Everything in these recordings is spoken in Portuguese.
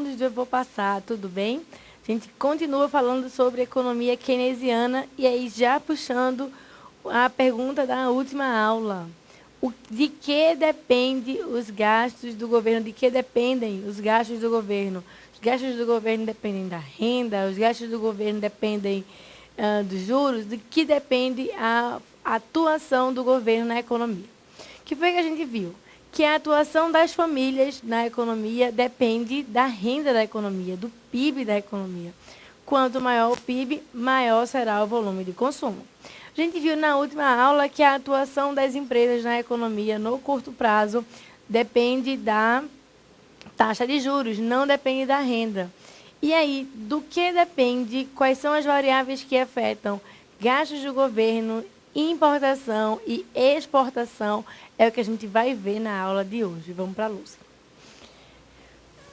todos, eu vou passar, tudo bem? A gente continua falando sobre economia keynesiana e aí já puxando a pergunta da última aula. De que depende os gastos do governo? De que dependem os gastos do governo? Os gastos do governo dependem da renda, os gastos do governo dependem dos juros, de que depende a atuação do governo na economia. O que foi que a gente viu? Que a atuação das famílias na economia depende da renda da economia, do PIB da economia. Quanto maior o PIB, maior será o volume de consumo. A gente viu na última aula que a atuação das empresas na economia no curto prazo depende da taxa de juros, não depende da renda. E aí, do que depende? Quais são as variáveis que afetam gastos do governo, importação e exportação? É o que a gente vai ver na aula de hoje. Vamos para a luz.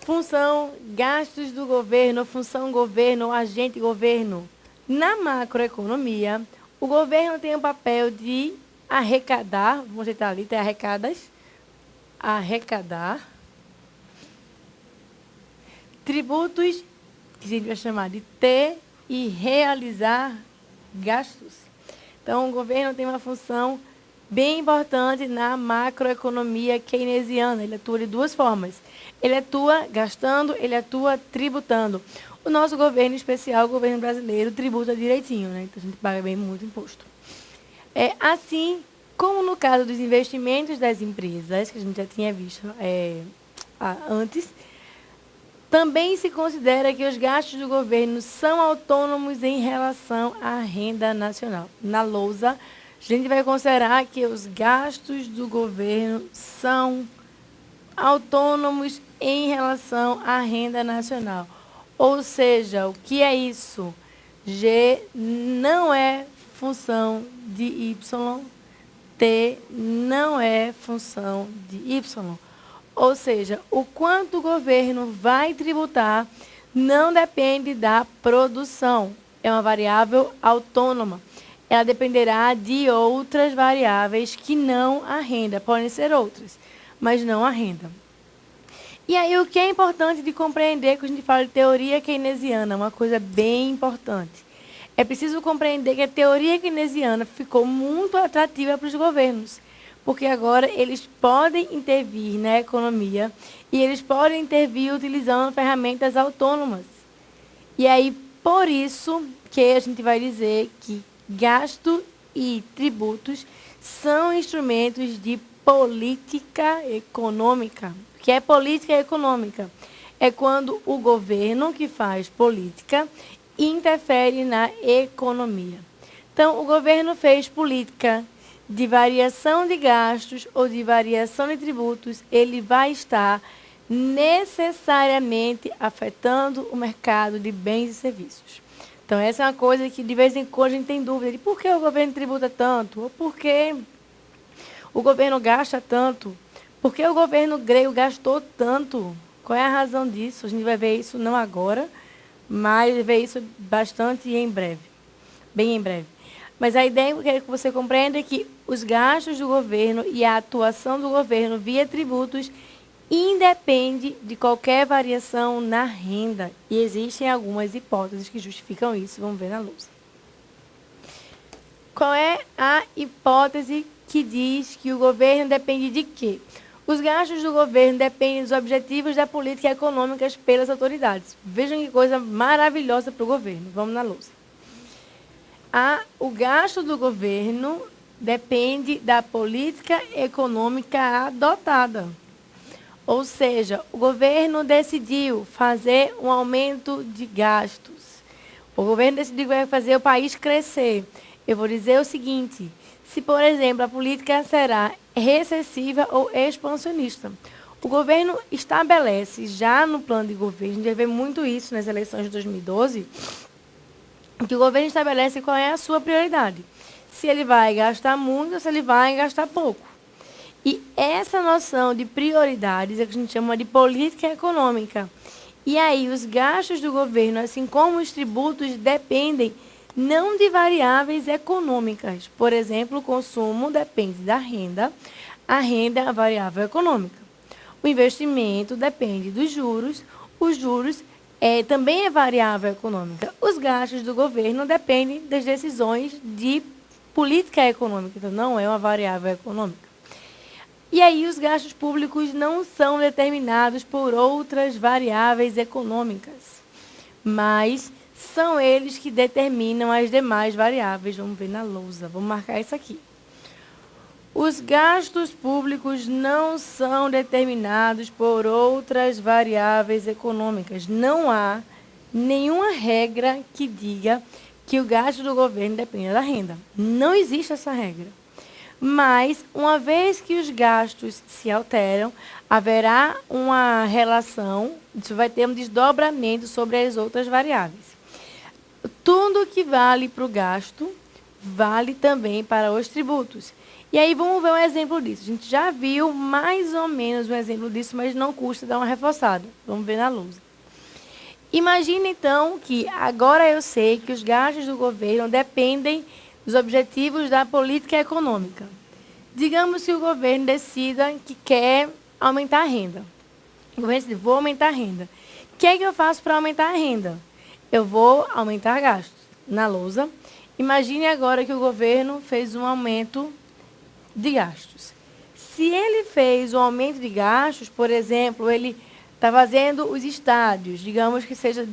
Função, gastos do governo, função governo, agente governo. Na macroeconomia, o governo tem o papel de arrecadar, vamos ajeitar ali, tem arrecadar tributos, que a gente vai chamar de T, e realizar gastos. Então, o governo tem uma função bem importante na macroeconomia keynesiana. Ele atua de duas formas. Ele atua gastando, ele atua tributando. O nosso governo, em especial, o governo brasileiro, tributa direitinho, né? Então, a gente paga bem muito imposto. Assim como no caso dos investimentos das empresas, que a gente já tinha visto antes, também se considera que os gastos do governo são autônomos em relação à renda nacional. Na lousa, a gente vai considerar que os gastos do governo são autônomos em relação à renda nacional. Ou seja, o que é isso? G não é função de Y, T não é função de Y. Ou seja, o quanto o governo vai tributar não depende da produção. É uma variável autônoma. Ela dependerá de outras variáveis que não a renda. Podem ser outras, mas não a renda. E aí, o que é importante de compreender quando a gente fala de teoria keynesiana, uma coisa bem importante. É preciso compreender que a teoria keynesiana ficou muito atrativa para os governos, porque agora eles podem intervir na economia e eles podem intervir utilizando ferramentas autônomas. E aí, por isso que a gente vai dizer que gasto e tributos são instrumentos de política econômica. O que é política econômica? É quando o governo que faz política interfere na economia. Então, o governo fez política de variação de gastos ou de variação de tributos, ele vai estar necessariamente afetando o mercado de bens e serviços. Então, essa é uma coisa que, de vez em quando, a gente tem dúvida de por que o governo tributa tanto, ou por que o governo gasta tanto, por que o governo grego gastou tanto, qual é a razão disso? A gente vai ver isso não agora, mas vai ver isso bastante em breve, bem em breve. Mas a ideia que eu quero que você compreenda é que os gastos do governo e a atuação do governo via tributos independe de qualquer variação na renda. E existem algumas hipóteses que justificam isso. Vamos ver na luz. Qual é a hipótese que diz que o governo depende de quê? Os gastos do governo dependem dos objetivos da política econômica pelas autoridades. Vejam que coisa maravilhosa para o governo. Vamos na luz. O gasto do governo depende da política econômica adotada. Ou seja, o governo decidiu fazer um aumento de gastos. O governo decidiu que vai fazer o país crescer. Eu vou dizer o seguinte, se, por exemplo, a política será recessiva ou expansionista. O governo estabelece, já no plano de governo, a gente vai ver muito isso nas eleições de 2012, que o governo estabelece qual é a sua prioridade. Se ele vai gastar muito ou se ele vai gastar pouco. E essa noção de prioridades é que a gente chama de política econômica. E aí, os gastos do governo, assim como os tributos, dependem não de variáveis econômicas. Por exemplo, o consumo depende da renda, a renda é a variável econômica. O investimento depende dos juros, os juros também é variável econômica. Os gastos do governo dependem das decisões de política econômica, então não é uma variável econômica. E aí os gastos públicos não são determinados por outras variáveis econômicas, mas são eles que determinam as demais variáveis. Vamos ver na lousa, vamos marcar isso aqui. Os gastos públicos não são determinados por outras variáveis econômicas. Não há nenhuma regra que diga que o gasto do governo depende da renda. Não existe essa regra. Mas, uma vez que os gastos se alteram, haverá uma relação, isso vai ter um desdobramento sobre as outras variáveis. Tudo que vale para o gasto, vale também para os tributos. E aí vamos ver um exemplo disso. A gente já viu mais ou menos um exemplo disso, mas não custa dar uma reforçada. Vamos ver na luz. Imagine, então, que agora eu sei que os gastos do governo dependem dos objetivos da política econômica. Digamos que o governo decida que quer aumentar a renda. O governo diz, vou aumentar a renda. O que é que eu faço para aumentar a renda? Eu vou aumentar gastos. Na lousa, imagine agora que o governo fez um aumento de gastos. Se ele fez um aumento de gastos, por exemplo, ele está fazendo os estádios, digamos que seja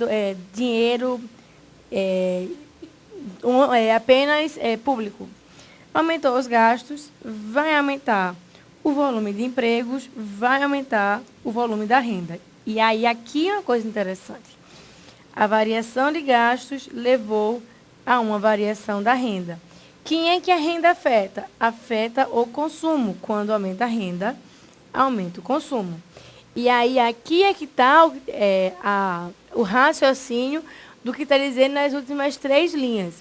dinheiro apenas público. Aumentou os gastos, vai aumentar o volume de empregos, vai aumentar o volume da renda. E aí, aqui é uma coisa interessante. A variação de gastos levou a uma variação da renda. Quem é que a renda afeta? Afeta o consumo. Quando aumenta a renda, aumenta o consumo. E aí, aqui é que está o raciocínio do que está dizendo nas últimas 3 linhas.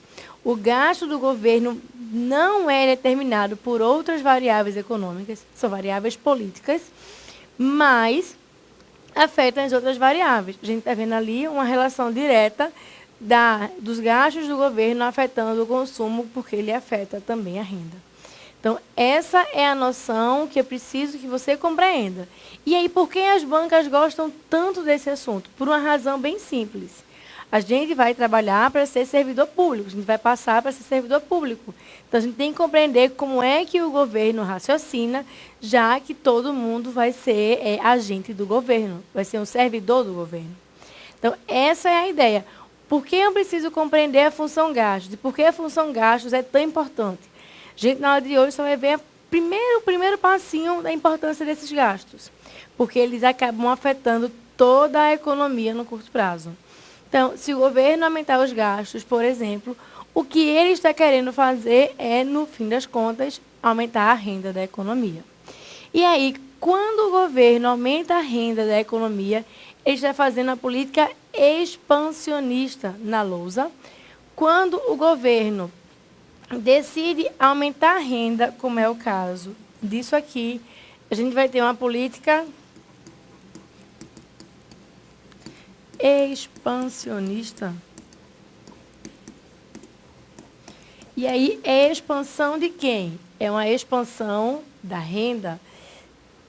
O gasto do governo não é determinado por outras variáveis econômicas, são variáveis políticas, mas afetam as outras variáveis. A gente está vendo ali uma relação direta dos gastos do governo afetando o consumo, porque ele afeta também a renda. Então, essa é a noção que eu preciso que você compreenda. E aí, por que as bancas gostam tanto desse assunto? Por uma razão bem simples. A gente vai trabalhar para ser servidor público, a gente vai passar para ser servidor público. Então, a gente tem que compreender como é que o governo raciocina, já que todo mundo vai ser agente do governo, vai ser um servidor do governo. Então, essa é a ideia. Por que eu preciso compreender a função gastos? E por que a função gastos é tão importante? A gente, na aula de hoje, só vai ver o primeiro passinho da importância desses gastos, porque eles acabam afetando toda a economia no curto prazo. Então, se o governo aumentar os gastos, por exemplo, o que ele está querendo fazer é, no fim das contas, aumentar a renda da economia. E aí, quando o governo aumenta a renda da economia, ele está fazendo a política expansionista na lousa. Quando o governo decide aumentar a renda, como é o caso disso aqui, a gente vai ter uma política expansionista. E aí, é expansão de quem? É uma expansão da renda.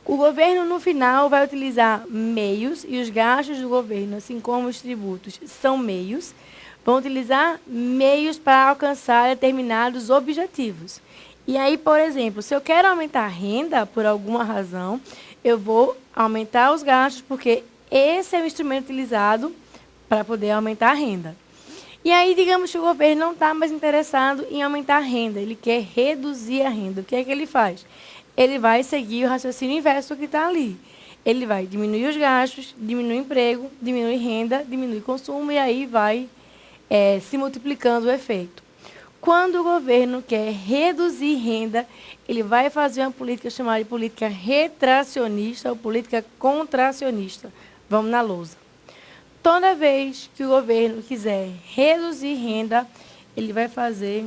O governo, no final, vai utilizar meios, e os gastos do governo, assim como os tributos, são meios, vão utilizar meios para alcançar determinados objetivos. E aí, por exemplo, se eu quero aumentar a renda, por alguma razão, eu vou aumentar os gastos, porque esse é o instrumento utilizado para poder aumentar a renda. E aí, digamos que o governo não está mais interessado em aumentar a renda, ele quer reduzir a renda. O que é que ele faz? Ele vai seguir o raciocínio inverso que está ali. Ele vai diminuir os gastos, diminuir o emprego, diminuir renda, diminuir consumo, e aí vai se multiplicando o efeito. Quando o governo quer reduzir renda, ele vai fazer uma política chamada de política retracionista ou política contracionista. Vamos na lousa. Toda vez que o governo quiser reduzir renda, ele vai fazer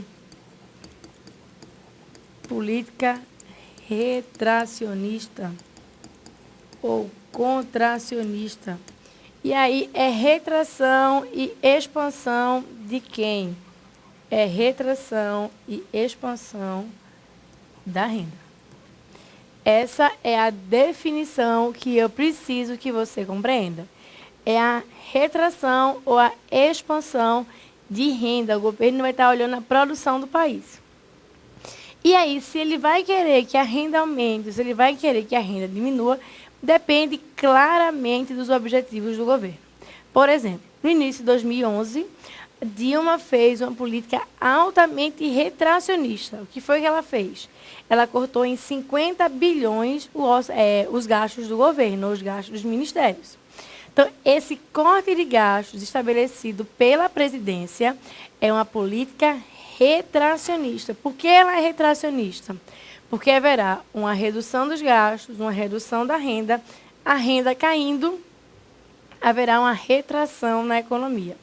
política retracionista ou contracionista. E aí é retração e expansão de quem? É retração e expansão da renda. Essa é a definição que eu preciso que você compreenda. é a retração ou a expansão de renda. O governo vai estar olhando a produção do país. E aí, se ele vai querer que a renda aumente, se ele vai querer que a renda diminua, depende claramente dos objetivos do governo. Por exemplo, no início de 2011, Dilma fez uma política altamente retracionista. O que foi que ela fez? Ela cortou em 50 bilhões os gastos do governo, os gastos dos ministérios. Então, esse corte de gastos estabelecido pela presidência é uma política retracionista. Por que ela é retracionista? Porque haverá uma redução dos gastos, uma redução da renda, a renda caindo, haverá uma retração na economia.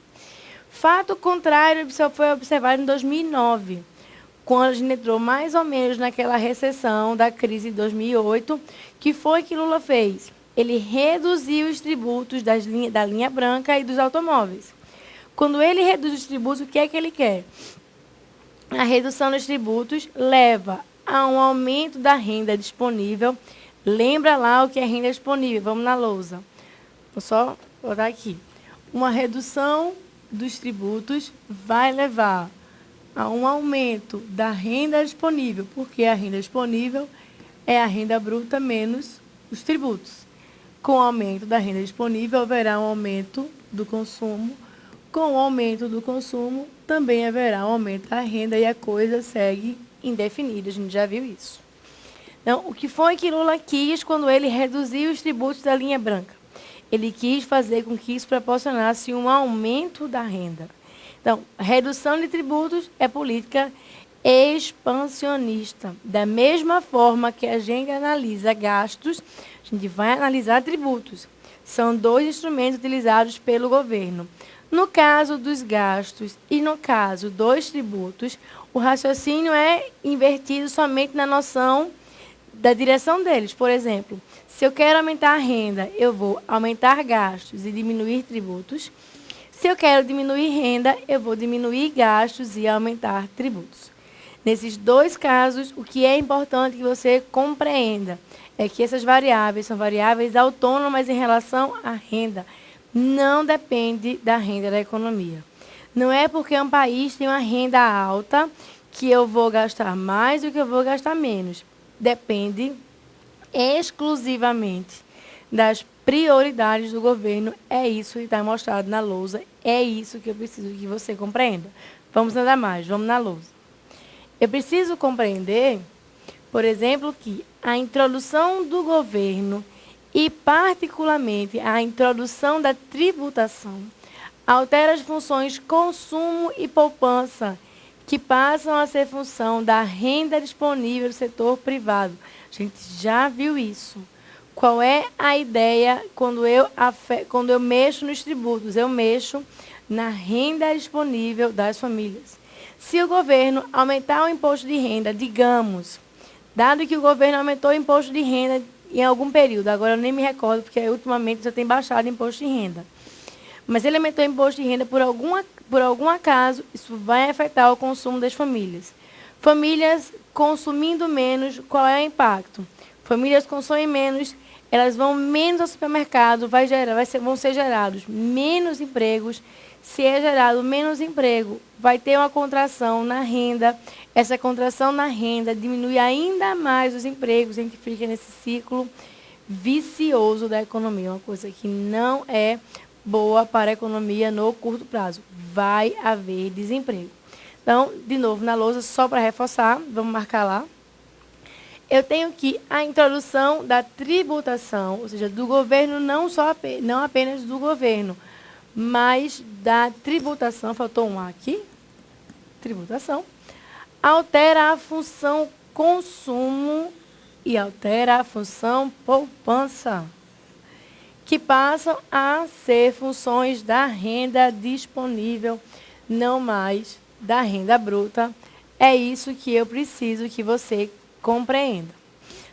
Fato contrário foi observado em 2009, quando a gente entrou mais ou menos naquela recessão da crise de 2008, que foi que Lula fez? Ele reduziu os tributos da linha branca e dos automóveis. Quando ele reduz os tributos, o que é que ele quer? A redução dos tributos leva a um aumento da renda disponível. Lembra lá o que é renda disponível? Vamos na lousa. Vou só botar aqui. Uma redução dos tributos vai levar a um aumento da renda disponível, porque a renda disponível é a renda bruta menos os tributos. Com o aumento da renda disponível, haverá um aumento do consumo. Com o aumento do consumo, também haverá um aumento da renda e a coisa segue indefinida. A gente já viu isso. Então, o que foi que Lula quis quando ele reduziu os tributos da linha branca? Ele quis fazer com que isso proporcionasse um aumento da renda. Então, redução de tributos é política expansionista. Da mesma forma que a gente analisa gastos, a gente vai analisar tributos. São dois instrumentos utilizados pelo governo. No caso dos gastos e no caso dos tributos, o raciocínio é invertido somente na noção da direção deles. Por exemplo, se eu quero aumentar a renda, eu vou aumentar gastos e diminuir tributos. Se eu quero diminuir renda, eu vou diminuir gastos e aumentar tributos. Nesses dois casos, o que é importante que você compreenda é que essas variáveis são variáveis autônomas em relação à renda. Não depende da renda da economia. Não é porque um país tem uma renda alta que eu vou gastar mais do que eu vou gastar menos. Depende exclusivamente das prioridades do governo. É isso que está mostrado na lousa. É isso que eu preciso que você compreenda. Vamos andar mais, vamos na lousa. Eu preciso compreender, por exemplo, que a introdução do governo e, particularmente, a introdução da tributação altera as funções consumo e poupança, que passam a ser função da renda disponível do setor privado. A gente já viu isso. Qual é a ideia quando eu mexo nos tributos? Eu mexo na renda disponível das famílias. Se o governo aumentar o imposto de renda, digamos, dado que o governo aumentou o imposto de renda em algum período, agora eu nem me recordo, porque ultimamente já tem baixado o imposto de renda. Mas ele aumentou o imposto de renda por algum acaso, isso vai afetar o consumo das famílias. Famílias consumindo menos, qual é o impacto? Famílias consomem menos, elas vão menos ao supermercado, vão ser gerados menos empregos. Se é gerado menos emprego, vai ter uma contração na renda. Essa contração na renda diminui ainda mais os empregos, a gente fica nesse ciclo vicioso da economia, uma coisa que não é boa para a economia no curto prazo. Vai haver desemprego. Então, de novo, na lousa, só para reforçar, vamos marcar lá. Eu tenho que a introdução da tributação, ou seja, do governo, não apenas do governo, mas da tributação, faltou um A aqui, tributação, altera a função consumo e altera a função poupança, que passam a ser funções da renda disponível, não mais da renda bruta. É isso que eu preciso que você compreenda.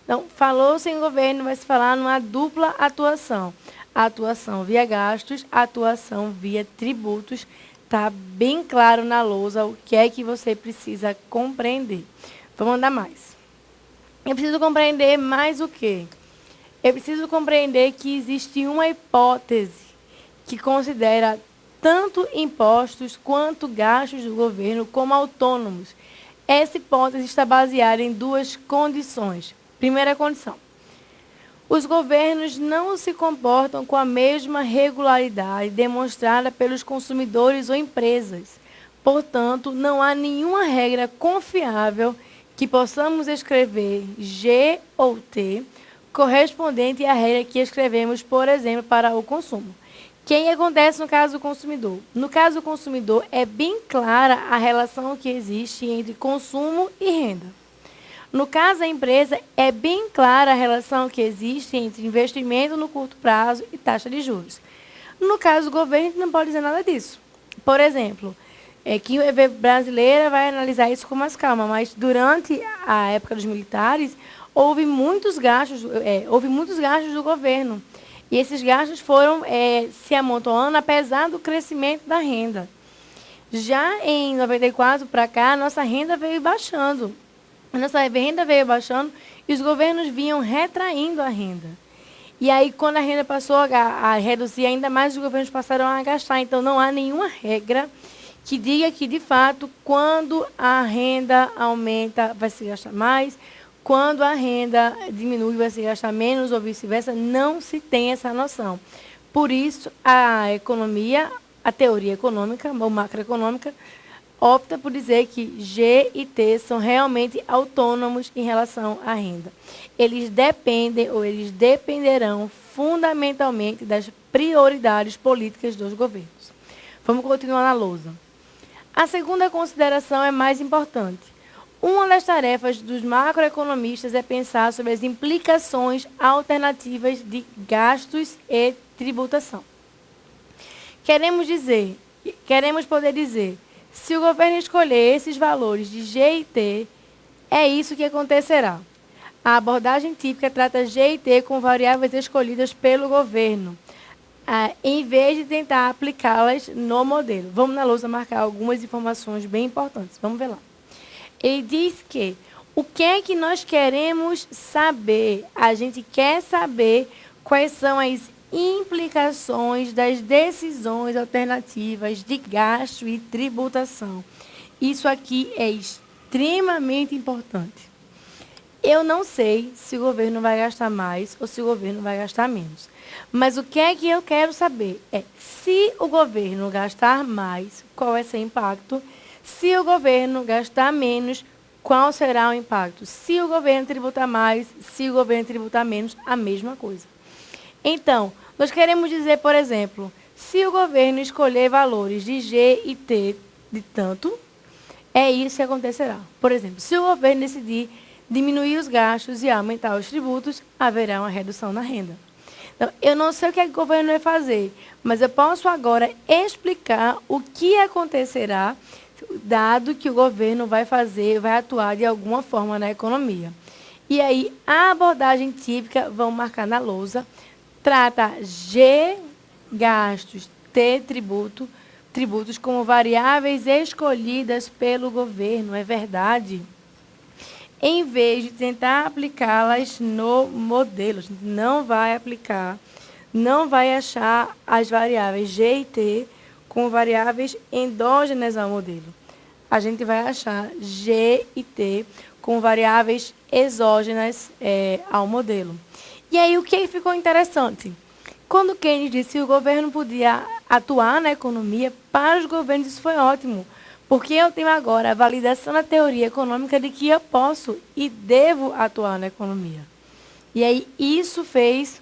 Então, falou-se em governo, vai se falar numa dupla atuação. Atuação via gastos, atuação via tributos. Está bem claro na lousa o que é que você precisa compreender. Vamos andar mais. Eu preciso compreender mais o quê? Eu preciso compreender que existe uma hipótese que considera tanto impostos quanto gastos do governo como autônomos. Essa hipótese está baseada em duas condições. Primeira condição: os governos não se comportam com a mesma regularidade demonstrada pelos consumidores ou empresas. Portanto, não há nenhuma regra confiável que possamos escrever G ou T correspondente à regra que escrevemos, por exemplo, para o consumo. O que acontece no caso do consumidor? No caso do consumidor, é bem clara a relação que existe entre consumo e renda. No caso da empresa, é bem clara a relação que existe entre investimento no curto prazo e taxa de juros. No caso do governo, a gente não pode dizer nada disso. Por exemplo, que a brasileira vai analisar isso com mais calma, mas durante a época dos militares, houve muitos gastos do governo. E esses gastos foram se amontoando apesar do crescimento da renda. Já em 94 para cá, a nossa renda veio baixando. A nossa renda veio baixando e os governos vinham retraindo a renda. E aí, quando a renda passou a reduzir ainda mais, os governos passaram a gastar. Então, não há nenhuma regra que diga que, de fato, quando a renda aumenta, vai se gastar mais, quando a renda diminui, vai se gastar menos, ou vice-versa. Não se tem essa noção. Por isso, a economia, a teoria econômica, ou macroeconômica, opta por dizer que G e T são realmente autônomos em relação à renda. Eles dependem ou eles dependerão fundamentalmente das prioridades políticas dos governos. Vamos continuar na lousa. A segunda consideração é mais importante. Uma das tarefas dos macroeconomistas é pensar sobre as implicações alternativas de gastos e tributação. Queremos poder dizer, se o governo escolher esses valores de G e T, é isso que acontecerá. A abordagem típica trata G e T com variáveis escolhidas pelo governo, em vez de tentar aplicá-las no modelo. Vamos na lousa marcar algumas informações bem importantes. Vamos ver lá. Ele diz que o que é que nós queremos saber? A gente quer saber quais são as implicações das decisões alternativas de gasto e tributação. Isso aqui é extremamente importante. Eu não sei se o governo vai gastar mais ou se o governo vai gastar menos. Mas o que é que eu quero saber é, se o governo gastar mais, qual vai ser o impacto? Se o governo gastar menos, qual será o impacto? Se o governo tributar mais, se o governo tributar menos, a mesma coisa. Então, nós queremos dizer, por exemplo, se o governo escolher valores de G e T de tanto, é isso que acontecerá. Por exemplo, se o governo decidir diminuir os gastos e aumentar os tributos, haverá uma redução na renda. Então, eu não sei o que o governo vai fazer, mas eu posso agora explicar o que acontecerá, dado que o governo vai atuar de alguma forma na economia. E aí, a abordagem típica, vamos marcar na lousa, trata G, gastos, T, tributos como variáveis escolhidas pelo governo, é verdade? Em vez de tentar aplicá-las no modelo, a gente não vai aplicar, não vai achar as variáveis G e T com variáveis endógenas ao modelo. A gente vai achar G e T com variáveis exógenas ao modelo. E aí, o que ficou interessante? Quando Keynes disse que o governo podia atuar na economia, para os governos isso foi ótimo, porque eu tenho agora a validação da teoria econômica de que eu posso e devo atuar na economia. E aí, isso fez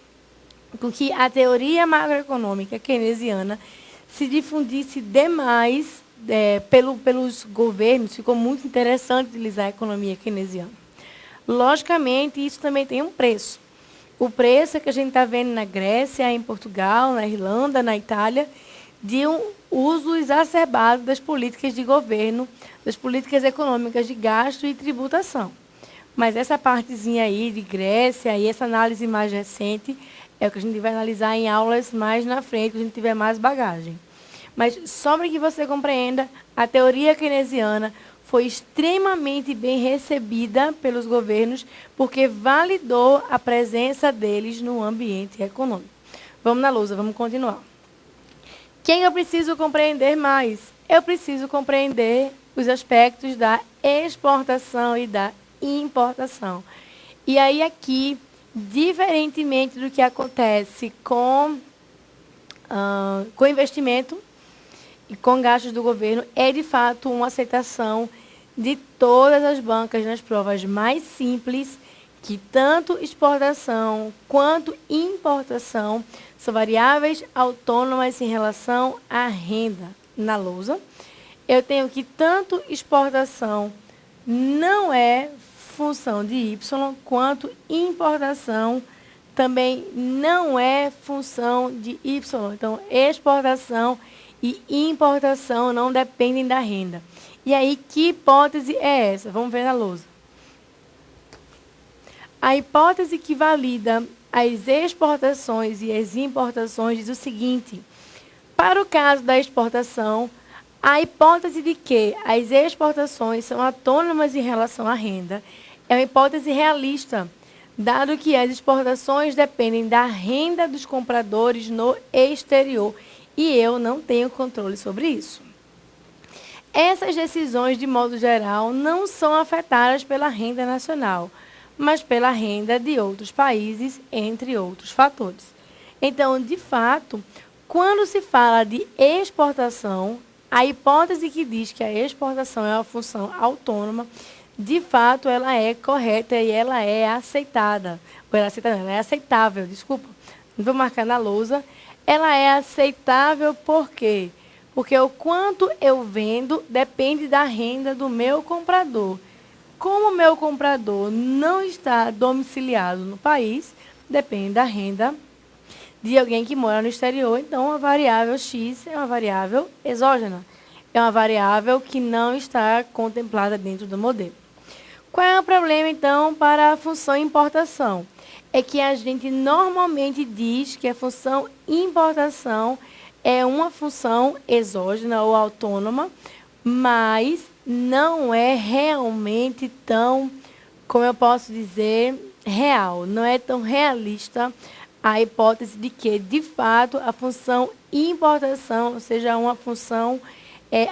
com que a teoria macroeconômica keynesiana se difundisse demais pelos governos. Ficou muito interessante utilizar a economia keynesiana. Logicamente, isso também tem um preço. O preço é que a gente está vendo na Grécia, em Portugal, na Irlanda, na Itália, de um uso exacerbado das políticas de governo, das políticas econômicas de gasto e tributação. Mas essa partezinha aí de Grécia e essa análise mais recente é o que a gente vai analisar em aulas mais na frente, quando a gente tiver mais bagagem. Mas só para que você compreenda, a teoria keynesiana foi extremamente bem recebida pelos governos porque validou a presença deles no ambiente econômico. Vamos na lousa, vamos continuar. Quem eu preciso compreender mais? Eu preciso compreender os aspectos da exportação e da importação. E aí aqui, diferentemente do que acontece com investimento e com gastos do governo, é de fato uma aceitação de todas as bancas nas provas mais simples, que tanto exportação quanto importação são variáveis autônomas em relação à renda. Na lousa, eu tenho que tanto exportação não é função de Y, quanto importação também não é função de Y. Então, exportação e importação não dependem da renda. E aí, que hipótese é essa? Vamos ver na lousa. A hipótese que valida as exportações e as importações diz o seguinte: para o caso da exportação, a hipótese de que as exportações são autônomas em relação à renda é uma hipótese realista, dado que as exportações dependem da renda dos compradores no exterior e eu não tenho controle sobre isso. Essas decisões, de modo geral, não são afetadas pela renda nacional, mas pela renda de outros países, entre outros fatores. Então, de fato, quando se fala de exportação, a hipótese que diz que a exportação é uma função autônoma, de fato, ela é correta e ela é aceitada. Ou ela é aceitável, desculpa. Não vou marcar na lousa. Ela é aceitável por quê? Porque o quanto eu vendo depende da renda do meu comprador. Como o meu comprador não está domiciliado no país, depende da renda de alguém que mora no exterior. Então, a variável X é uma variável exógena. É uma variável que não está contemplada dentro do modelo. Qual é o problema, então, para a função importação? É que a gente normalmente diz que a função importação é uma função exógena ou autônoma, mas não é realmente tão, como eu posso dizer, real. Não é tão realista a hipótese de que, de fato, a função importação seja uma função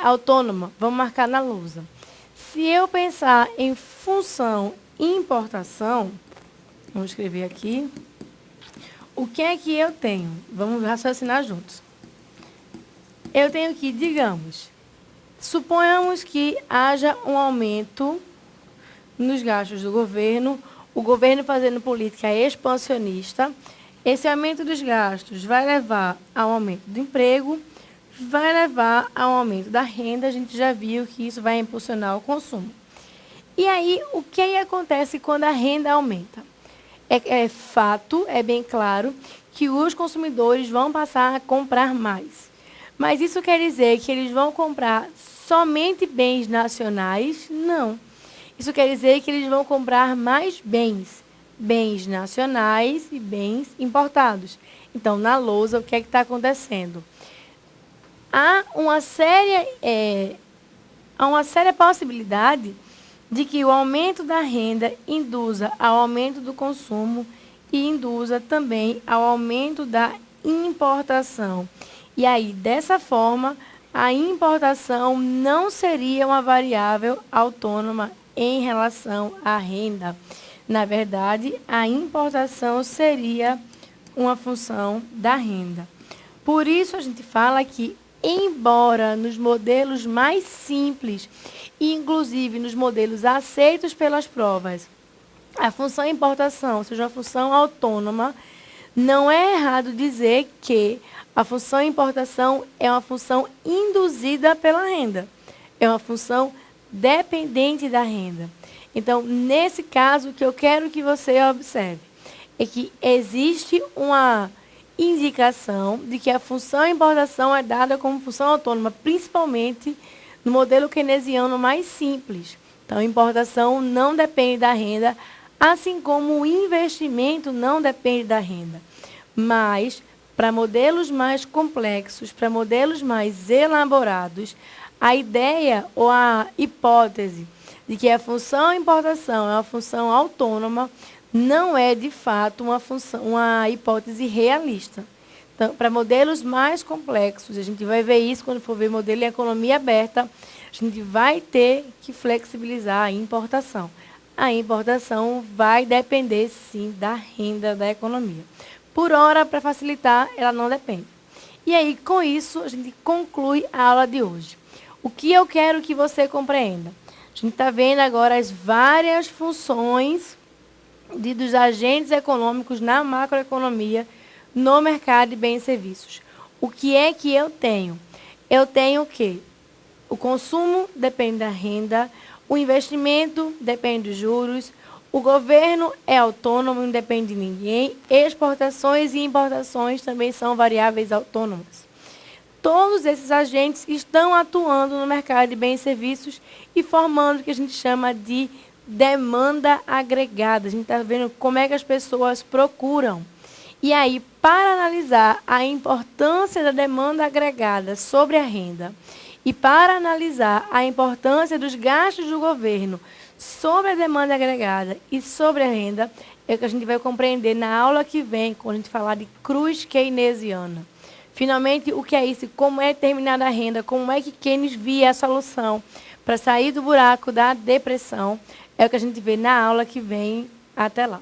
autônoma. Vamos marcar na lousa. Se eu pensar em função importação, vamos escrever aqui, o que é que eu tenho? Vamos raciocinar juntos. Eu tenho que, digamos, suponhamos que haja um aumento nos gastos do governo, o governo fazendo política expansionista. Esse aumento dos gastos vai levar ao aumento do emprego, vai levar ao aumento da renda. A gente já viu que isso vai impulsionar o consumo. E aí, o que acontece quando a renda aumenta? É fato, é bem claro, que os consumidores vão passar a comprar mais. Mas isso quer dizer que eles vão comprar somente bens nacionais? Não. Isso quer dizer que eles vão comprar mais bens. Bens nacionais e bens importados. Então, na lousa, o que é que está acontecendo? Há uma séria possibilidade de que o aumento da renda induza ao aumento do consumo e induza também ao aumento da importação. E aí, dessa forma, a importação não seria uma variável autônoma em relação à renda. Na verdade, a importação seria uma função da renda. Por isso, a gente fala que, embora nos modelos mais simples, e inclusive nos modelos aceitos pelas provas, a função importação seja uma função autônoma, não é errado dizer que a função importação é uma função induzida pela renda. É uma função dependente da renda. Então, nesse caso, o que eu quero que você observe é que existe uma indicação de que a função importação é dada como função autônoma, principalmente no modelo keynesiano mais simples. Então, a importação não depende da renda, assim como o investimento não depende da renda. Mas, para modelos mais complexos, para modelos mais elaborados, a ideia ou a hipótese de que a função importação é uma função autônoma não é, de fato, uma hipótese realista. para modelos mais complexos. A gente vai ver isso quando for ver modelo em economia aberta. A gente vai ter que flexibilizar a importação. A importação vai depender, sim, da renda da economia. Por hora, para facilitar, ela não depende. E aí, com isso, a gente conclui a aula de hoje. O que eu quero que você compreenda? A gente está vendo agora as várias funções dos agentes econômicos na macroeconomia, no mercado de bens e serviços. O que é que eu tenho? Eu tenho o quê? O consumo depende da renda, o investimento depende dos juros, o governo é autônomo, não depende de ninguém, exportações e importações também são variáveis autônomas. Todos esses agentes estão atuando no mercado de bens e serviços e formando o que a gente chama de demanda agregada. A gente está vendo como é que as pessoas procuram. E aí, para analisar a importância da demanda agregada sobre a renda e para analisar a importância dos gastos do governo sobre a demanda agregada e sobre a renda, é o que a gente vai compreender na aula que vem, quando a gente falar de cruz keynesiana. Finalmente, o que é isso? Como é determinada a renda? Como é que Keynes via a solução para sair do buraco da depressão? É o que a gente vê na aula que vem. Até lá.